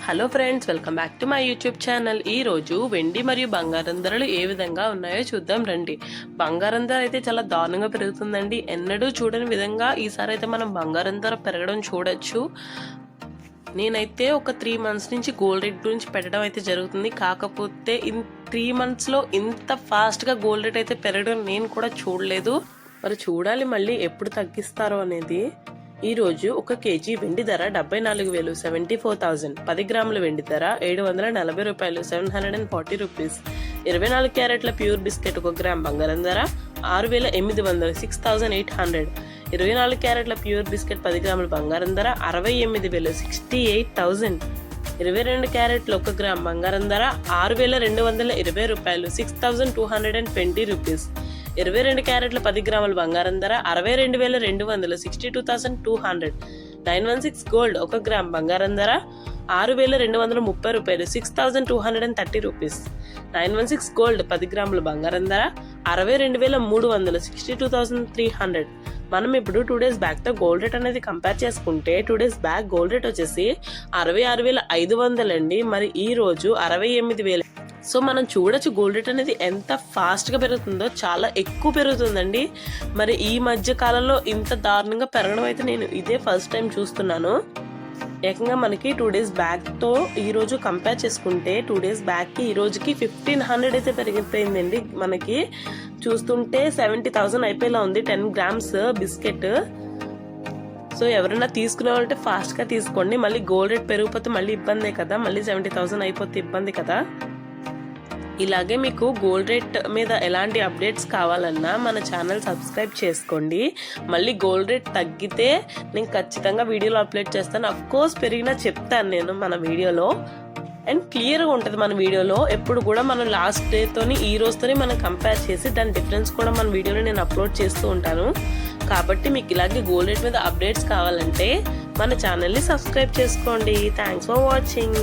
Hello friends, welcome back to my YouTube channel. ఈ రోజు వెండి మరియు బంగారం ధరలు ఏ విధంగా ఉన్నాయో చూద్దాం రండి. బంగారం ధర అయితే చాలా దారుణంగా పెరుగుతుందండి. ఎన్నడూ చూడని విధంగా ఈసారి అయితే మనం బంగారం ధర పెరగడం చూడొచ్చు. నేనైతే ఒక 3 months నుంచి గోల్డ్ రేట్ గురించి పెట్టడం అయితే జరుగుతుంది. కాకపోతే 3 monthsలో ఇంత ఫాస్ట్గా గోల్డ్ రేట్ అయితే పెరగడం నేను కూడా చూడలేదు. మరి చూడాలి మళ్ళీ ఎప్పుడు తగ్గిస్తారో అనేది. ఈ రోజు 1 kg వెండి ధర 74,000 74,000. 10 గ్రాముల వెండి ధర 740 రూపాయలు 740 రూపీస్. 24 క్యారెట్ల ప్యూర్ బిస్కెట్ 1 గ్రామ్ బంగారం ధర 6,800 6,800. 24 క్యారెట్ల ప్యూర్ బిస్కెట్ 10 గ్రాముల బంగారం ధర 68,000 68,000. 22 క్యారెట్ల 1 గ్రామ్ బంగారం ధర 6,220 రూపాయలు 6,220 రూపీస్. 22 క్యారెట్ల 10 గ్రాముల బంగారం ధర 62,200 62,200. 916 గోల్డ్ 1 గ్రామ్ బంగారం ధర 6,230 రూపాయలు 6,230 రూపీస్. 916 గోల్డ్ 10 గ్రాముల బంగారం ధర 62,300 62,300. మనం ఇప్పుడు 2 days బ్యాక్ తో గోల్డ్ రేట్ అనేది కంపేర్ చేసుకుంటే 2 days బ్యాక్ గోల్డ్ రేట్ వచ్చేసి 66,500 అండి. మరి ఈ రోజు 68,000. సో మనం చూడొచ్చు గోల్డ్ రేట్ అనేది ఎంత ఫాస్ట్గా పెరుగుతుందో, చాలా ఎక్కువ పెరుగుతుందండి. మరి ఈ మధ్య కాలంలో ఇంత దారుణంగా పెరగడం అయితే నేను ఇదే ఫస్ట్ టైం చూస్తున్నాను. ఏకంగా మనకి 2 days బ్యాక్తో ఈ రోజు కంపేర్ చేసుకుంటే 2 days బ్యాక్కి ఈ రోజుకి 1,500 అయితే పెరిగిపోయిందండి. మనకి చూస్తుంటే 70,000 అయిపోయేలా ఉంది 10 grams బిస్కెట్. సో ఎవరైనా తీసుకునే వాళ్ళంటే ఫాస్ట్గా తీసుకోండి. మళ్ళీ గోల్డ్ రేట్ పెరిగిపోతే మళ్ళీ ఇబ్బందే కదా, మళ్ళీ 70,000 అయిపోతే ఇబ్బంది కదా. ఇలాగే మీకు గోల్డ్ రేట్ మీద ఎలాంటి అప్డేట్స్ కావాలన్నా మన ఛానల్ సబ్స్క్రైబ్ చేసుకోండి. మళ్ళీ గోల్డ్ రేట్ తగ్గితే నేను ఖచ్చితంగా వీడియోలో అప్లోడ్ చేస్తాను. అఫ్కోర్స్ పెరిగినా చెప్తాను నేను మన వీడియోలో. అండ్ క్లియర్గా ఉంటుంది మన వీడియోలో. ఎప్పుడు కూడా మనం లాస్ట్ డేతోని ఈ రోజుతోని మనం కంపేర్ చేసి దాని డిఫరెన్స్ కూడా మన వీడియోలో నేను అప్లోడ్ చేస్తూ ఉంటాను. కాబట్టి మీకు ఇలాగే గోల్డ్ రేట్ మీద అప్డేట్స్ కావాలంటే మన ఛానల్ని సబ్స్క్రైబ్ చేసుకోండి. Thanks for watching.